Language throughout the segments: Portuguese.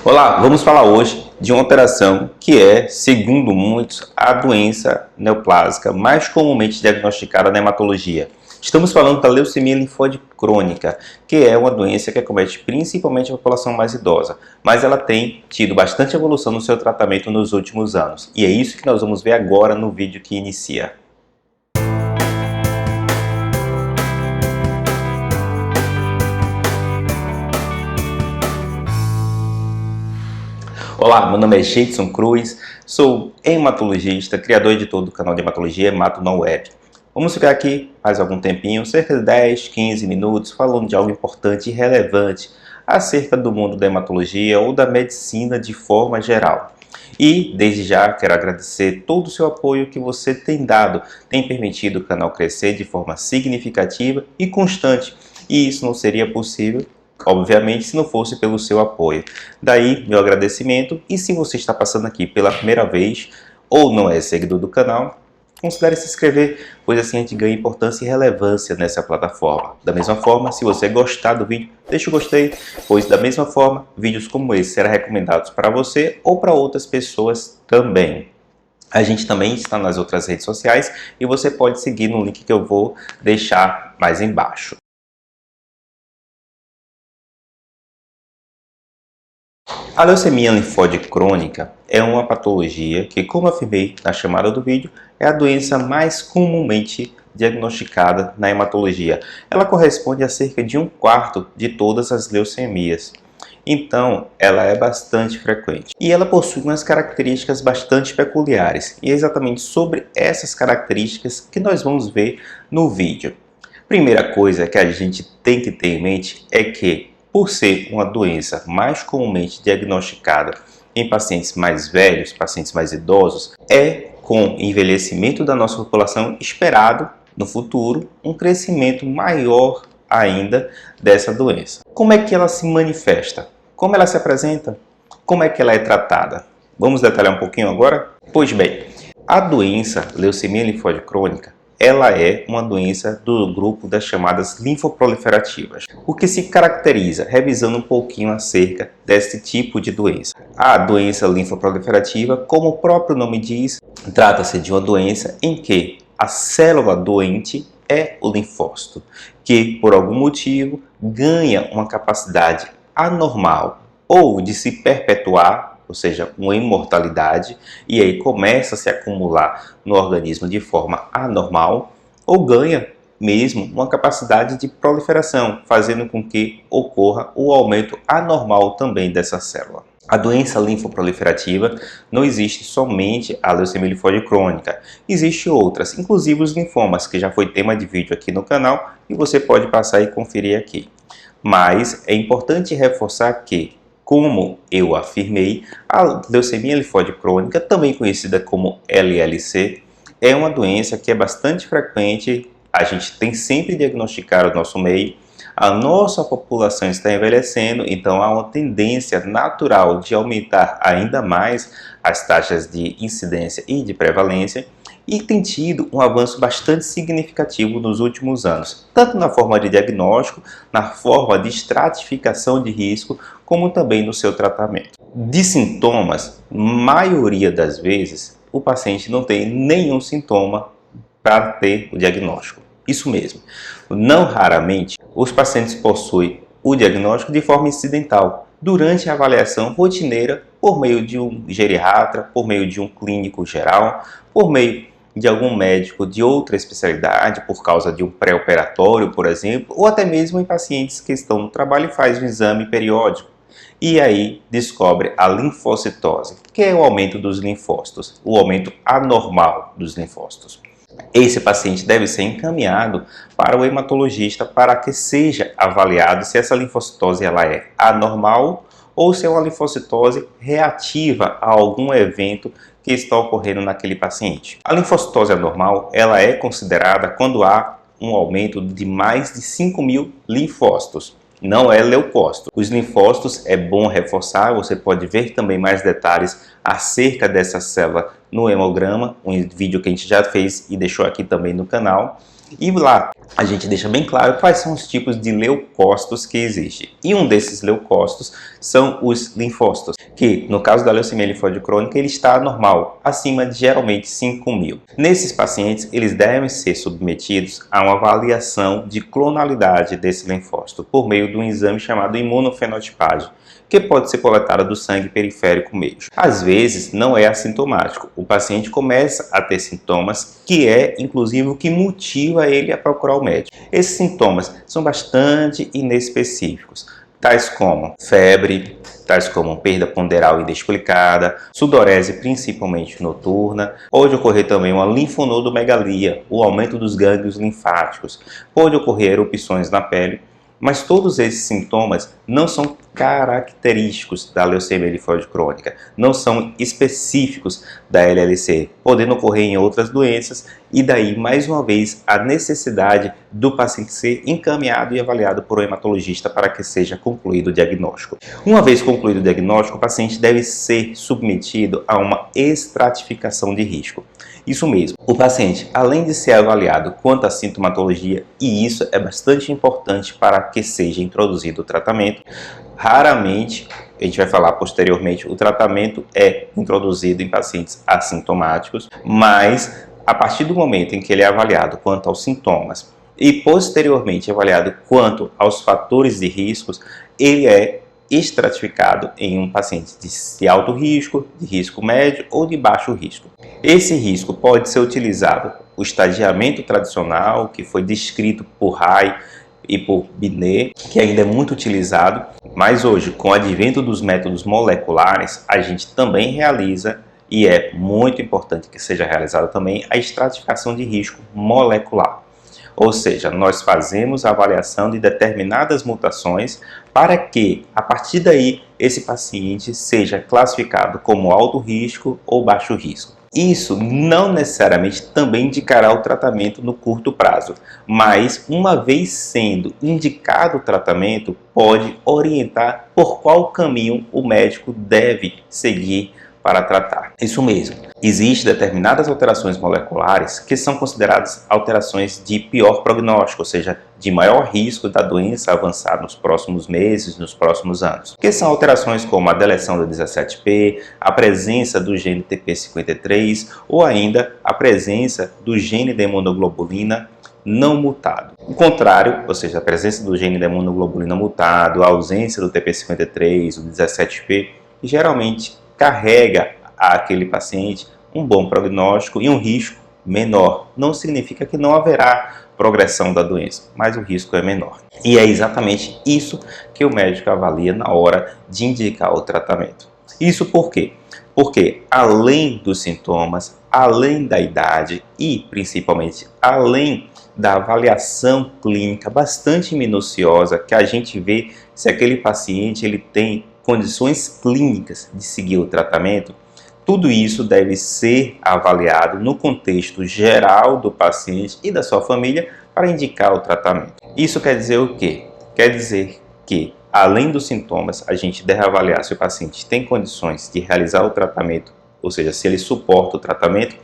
Olá, vamos falar hoje de uma operação que é, segundo muitos, a doença neoplásica mais comumente diagnosticada na hematologia. Estamos falando da leucemia linfóide crônica, que é uma doença que acomete principalmente a população mais idosa, mas ela tem tido bastante evolução no seu tratamento nos últimos anos. E é isso que nós vamos ver agora no vídeo que inicia. Olá, meu nome é Jeidson Cruz, sou hematologista, criador e editor do canal de hematologia Hemato na Web. Vamos ficar aqui mais algum tempinho, cerca de 10, 15 minutos, falando de algo importante e relevante acerca do mundo da hematologia ou da medicina de forma geral. E, desde já, quero agradecer todo o seu apoio que você tem dado, tem permitido o canal crescer de forma significativa e constante. E isso não seria possível, obviamente, se não fosse pelo seu apoio. Daí, meu agradecimento. E se você está passando aqui pela primeira vez ou não é seguidor do canal, considere se inscrever, pois assim a gente ganha importância e relevância nessa plataforma. Da mesma forma, se você gostar do vídeo, deixa o gostei, pois da mesma forma, vídeos como esse serão recomendados para você ou para outras pessoas também. A gente também está nas outras redes sociais e você pode seguir no link que eu vou deixar mais embaixo. A leucemia linfóide crônica é uma patologia que, como afirmei na chamada do vídeo, é a doença mais comumente diagnosticada na hematologia. Ela corresponde a cerca de 1/4 de todas as leucemias. Então, ela é bastante frequente. E ela possui umas características bastante peculiares. E é exatamente sobre essas características que nós vamos ver no vídeo. Primeira coisa que a gente tem que ter em mente é que, por ser uma doença mais comumente diagnosticada em pacientes mais velhos, pacientes mais idosos, é com o envelhecimento da nossa população esperado, no futuro, um crescimento maior ainda dessa doença. Como é que ela se manifesta? Como ela se apresenta? Como é que ela é tratada? Vamos detalhar um pouquinho agora? Pois bem, a doença leucemia linfóide crônica ela é uma doença do grupo das chamadas linfoproliferativas. O que se caracteriza, revisando um pouquinho acerca desse tipo de doença. A doença linfoproliferativa, como o próprio nome diz, trata-se de uma doença em que a célula doente é o linfócito, que por algum motivo ganha uma capacidade anormal ou de se perpetuar, ou seja, uma imortalidade, e aí começa a se acumular no organismo de forma anormal, ou ganha mesmo uma capacidade de proliferação, fazendo com que ocorra o aumento anormal também dessa célula. A doença linfoproliferativa não existe somente a leucemia linfóide crônica, existem outras, inclusive os linfomas, que já foi tema de vídeo aqui no canal, e você pode passar e conferir aqui. Mas é importante reforçar que, como eu afirmei, a leucemia linfóide crônica, também conhecida como LLC, é uma doença que é bastante frequente, a gente tem sempre diagnosticado no nosso meio, a nossa população está envelhecendo, então há uma tendência natural de aumentar ainda mais as taxas de incidência e de prevalência, e tem tido um avanço bastante significativo nos últimos anos, tanto na forma de diagnóstico, na forma de estratificação de risco, como também no seu tratamento. De sintomas, maioria das vezes, o paciente não tem nenhum sintoma para ter o diagnóstico. Isso mesmo. Não raramente, os pacientes possuem o diagnóstico de forma incidental, durante a avaliação rotineira por meio de um geriatra, por meio de um clínico geral, por meio de algum médico de outra especialidade, por causa de um pré-operatório, por exemplo, ou até mesmo em pacientes que estão no trabalho e fazem um exame periódico. E aí descobre a linfocitose, que é o aumento dos linfócitos, o aumento anormal dos linfócitos. Esse paciente deve ser encaminhado para o hematologista para que seja avaliado se essa linfocitose ela é anormal ou se é uma linfocitose reativa a algum evento que está ocorrendo naquele paciente. A linfocitose anormal ela é considerada quando há um aumento de mais de 5.000 linfócitos. Não é leucócito. Os linfócitos é bom reforçar, você pode ver também mais detalhes acerca dessa célula no hemograma, um vídeo que a gente já fez e deixou aqui também no canal. E lá a gente deixa bem claro quais são os tipos de leucócitos que existem. E um desses leucócitos são os linfócitos, que no caso da leucemia linfóide crônica ele está normal, acima de geralmente 5.000. Nesses pacientes eles devem ser submetidos a uma avaliação de clonalidade desse linfócito por meio de um exame chamado imunofenotipagem, que pode ser coletada do sangue periférico médio. Às vezes não é assintomático, o paciente começa a ter sintomas que é inclusive o que motiva ele a procurar o médico. Esses sintomas são bastante inespecíficos, tais como febre, tais como perda ponderal inexplicada, sudorese principalmente noturna, pode ocorrer também uma linfonodomegalia, o aumento dos gânglios linfáticos, pode ocorrer erupções na pele. Mas todos esses sintomas não são característicos da leucemia linfóide crônica, não são específicos da LLC, podendo ocorrer em outras doenças, e daí, mais uma vez, a necessidade do paciente ser encaminhado e avaliado por um hematologista para que seja concluído o diagnóstico. Uma vez concluído o diagnóstico, o paciente deve ser submetido a uma estratificação de risco. Isso mesmo, o paciente, além de ser avaliado quanto à sintomatologia, e isso é bastante importante para que seja introduzido o tratamento, raramente, a gente vai falar posteriormente, o tratamento é introduzido em pacientes assintomáticos, mas a partir do momento em que ele é avaliado quanto aos sintomas e posteriormente avaliado quanto aos fatores de riscos, ele é estratificado em um paciente de alto risco, de risco médio ou de baixo risco. Esse risco pode ser utilizado o estadiamento tradicional, que foi descrito por Rai e por Binet, que ainda é muito utilizado, mas hoje, com o advento dos métodos moleculares, a gente também realiza, e é muito importante que seja realizada também, a estratificação de risco molecular. Ou seja, nós fazemos a avaliação de determinadas mutações para que, a partir daí, esse paciente seja classificado como alto risco ou baixo risco. Isso não necessariamente também indicará o tratamento no curto prazo, mas uma vez sendo indicado o tratamento, pode orientar por qual caminho o médico deve seguir para tratar. Isso mesmo, existem determinadas alterações moleculares que são consideradas alterações de pior prognóstico, ou seja, de maior risco da doença avançar nos próximos meses, nos próximos anos. Que são alterações como a deleção do 17p, a presença do gene TP53 ou ainda a presença do gene da imunoglobulina não mutado. O contrário, ou seja, a presença do gene da imunoglobulina mutado, a ausência do TP53, o 17p, geralmente carrega àquele paciente um bom prognóstico e um risco menor. Não significa que não haverá progressão da doença, mas o risco é menor. E é exatamente isso que o médico avalia na hora de indicar o tratamento. Isso por quê? Porque além dos sintomas, além da idade e principalmente além da avaliação clínica bastante minuciosa, que a gente vê se aquele paciente ele tem condições clínicas de seguir o tratamento, tudo isso deve ser avaliado no contexto geral do paciente e da sua família para indicar o tratamento. Isso quer dizer o quê? Quer dizer que, além dos sintomas, a gente deve avaliar se o paciente tem condições de realizar o tratamento, ou seja, se ele suporta o tratamento.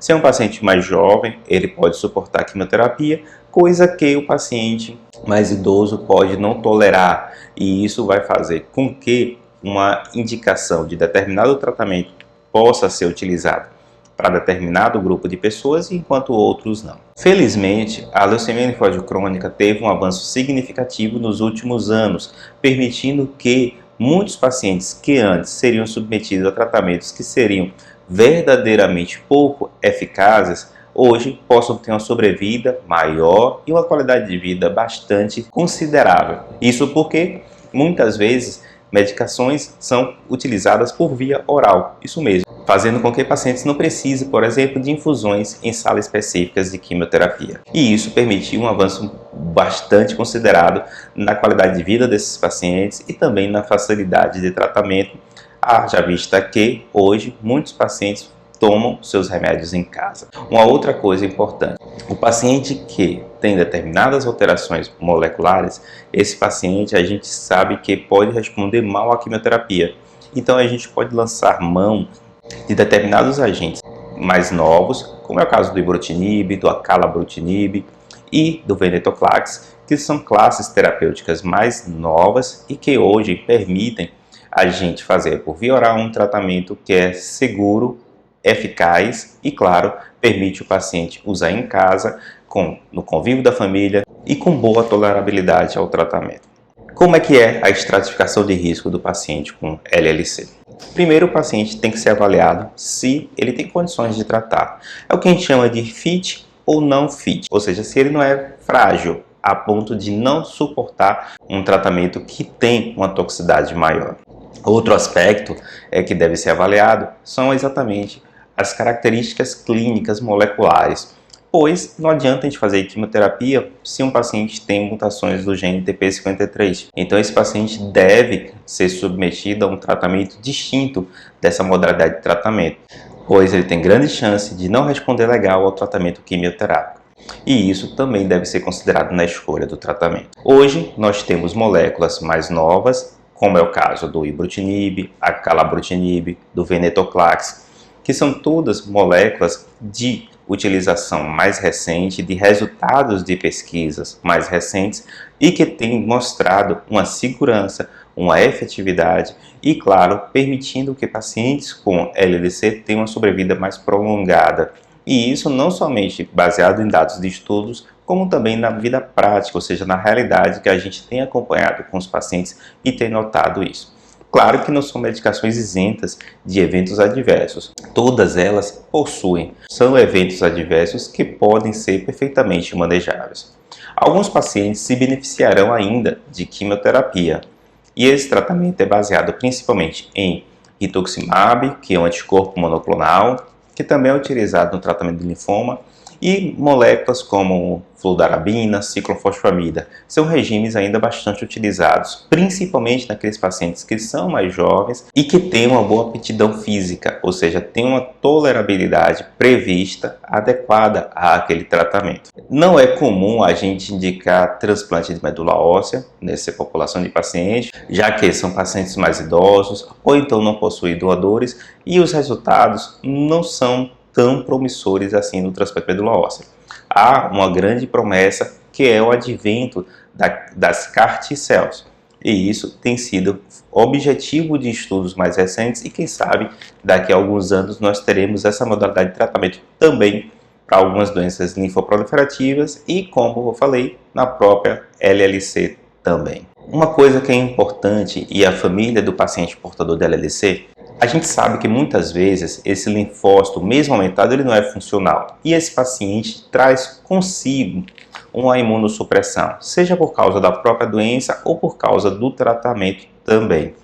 Se é um paciente mais jovem, ele pode suportar a quimioterapia, coisa que o paciente mais idoso pode não tolerar, e isso vai fazer com que uma indicação de determinado tratamento possa ser utilizada para determinado grupo de pessoas, enquanto outros não. Felizmente, a leucemia linfóide crônica teve um avanço significativo nos últimos anos, permitindo que muitos pacientes que antes seriam submetidos a tratamentos que seriam verdadeiramente pouco eficazes, hoje possam ter uma sobrevida maior e uma qualidade de vida bastante considerável. Isso porque, muitas vezes, medicações são utilizadas por via oral, isso mesmo, fazendo com que pacientes não precisem, por exemplo, de infusões em salas específicas de quimioterapia. E isso permitiu um avanço bastante considerado na qualidade de vida desses pacientes e também na facilidade de tratamento, haja vista que hoje muitos pacientes tomam seus remédios em casa. Uma outra coisa importante, o paciente que tem determinadas alterações moleculares, esse paciente a gente sabe que pode responder mal à quimioterapia. Então a gente pode lançar mão de determinados agentes mais novos, como é o caso do ibrutinib, do acalabrutinib, e do venetoclax, que são classes terapêuticas mais novas e que hoje permitem a gente fazer por via oral um tratamento que é seguro, eficaz e, claro, permite o paciente usar em casa, no convívio da família e com boa tolerabilidade ao tratamento. Como é que é a estratificação de risco do paciente com LLC? Primeiro, o paciente tem que ser avaliado se ele tem condições de tratar. É o que a gente chama de fit ou não fit, ou seja, se ele não é frágil a ponto de não suportar um tratamento que tem uma toxicidade maior. Outro aspecto que deve ser avaliado são exatamente as características clínicas moleculares, pois não adianta a gente fazer quimioterapia se um paciente tem mutações do gene TP53. Então esse paciente deve ser submetido a um tratamento distinto dessa modalidade de tratamento, pois ele tem grande chance de não responder legal ao tratamento quimioterápico. E isso também deve ser considerado na escolha do tratamento. Hoje nós temos moléculas mais novas, como é o caso do ibrutinib, acalabrutinib, do venetoclax, que são todas moléculas de utilização mais recente, de resultados de pesquisas mais recentes e que têm mostrado uma segurança, uma efetividade e, claro, permitindo que pacientes com LLC tenham uma sobrevida mais prolongada. E isso não somente baseado em dados de estudos, como também na vida prática, ou seja, na realidade que a gente tem acompanhado com os pacientes e tem notado isso. Claro que não são medicações isentas de eventos adversos. Todas elas são eventos adversos que podem ser perfeitamente manejáveis. Alguns pacientes se beneficiarão ainda de quimioterapia. E esse tratamento é baseado principalmente em rituximab, que é um anticorpo monoclonal, que também é utilizado no tratamento de linfoma, e moléculas como fludarabina, ciclofosfamida. São regimes ainda bastante utilizados, principalmente naqueles pacientes que são mais jovens e que têm uma boa aptidão física, ou seja, têm uma tolerabilidade prevista adequada àquele tratamento. Não é comum a gente indicar transplante de medula óssea nessa população de pacientes, já que são pacientes mais idosos ou então não possuem doadores e os resultados não são tão promissores assim no transplante de medula óssea. Há uma grande promessa que é o advento das CAR T-cells, e isso tem sido objetivo de estudos mais recentes e quem sabe daqui a alguns anos nós teremos essa modalidade de tratamento também para algumas doenças linfoproliferativas e, como eu falei, na própria LLC também. Uma coisa que é importante e a família do paciente portador de LLC, a gente sabe que muitas vezes esse linfócito, mesmo aumentado, ele não é funcional. E esse paciente traz consigo uma imunossupressão, seja por causa da própria doença ou por causa do tratamento também.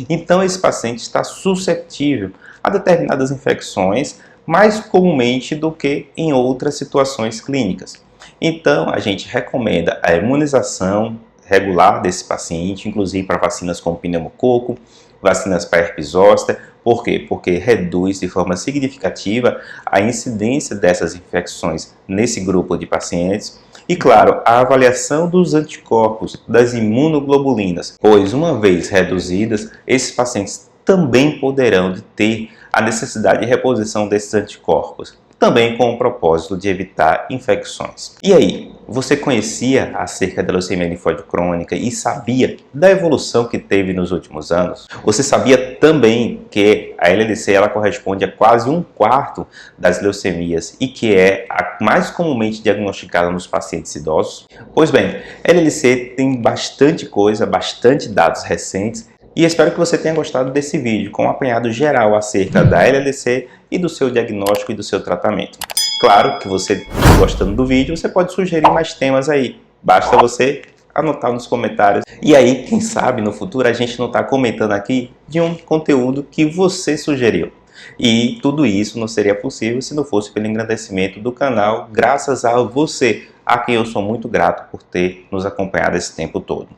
Então esse paciente está suscetível a determinadas infecções, mais comumente do que em outras situações clínicas. Então a gente recomenda a imunização regular desse paciente, inclusive para vacinas como pneumococo, vacinas para herpes zoster. Por quê? Porque reduz de forma significativa a incidência dessas infecções nesse grupo de pacientes. E claro, a avaliação dos anticorpos, das imunoglobulinas, pois uma vez reduzidas, esses pacientes também poderão ter a necessidade de reposição desses anticorpos, também com o propósito de evitar infecções. E aí, você conhecia acerca da leucemia linfóide crônica e sabia da evolução que teve nos últimos anos? Você sabia também que a LLC ela corresponde a quase 1/4 das leucemias e que é a mais comumente diagnosticada nos pacientes idosos? Pois bem, a LLC tem bastante coisa, bastante dados recentes, e espero que você tenha gostado desse vídeo com um apanhado geral acerca da LLC e do seu diagnóstico e do seu tratamento. Claro que você, gostando do vídeo, você pode sugerir mais temas aí. Basta você anotar nos comentários. E aí, quem sabe no futuro a gente não está comentando aqui de um conteúdo que você sugeriu. E tudo isso não seria possível se não fosse pelo engrandecimento do canal, graças a você, a quem eu sou muito grato por ter nos acompanhado esse tempo todo.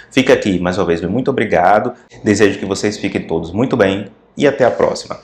Fica aqui mais uma vez, muito obrigado. Desejo que vocês fiquem todos muito bem e até a próxima.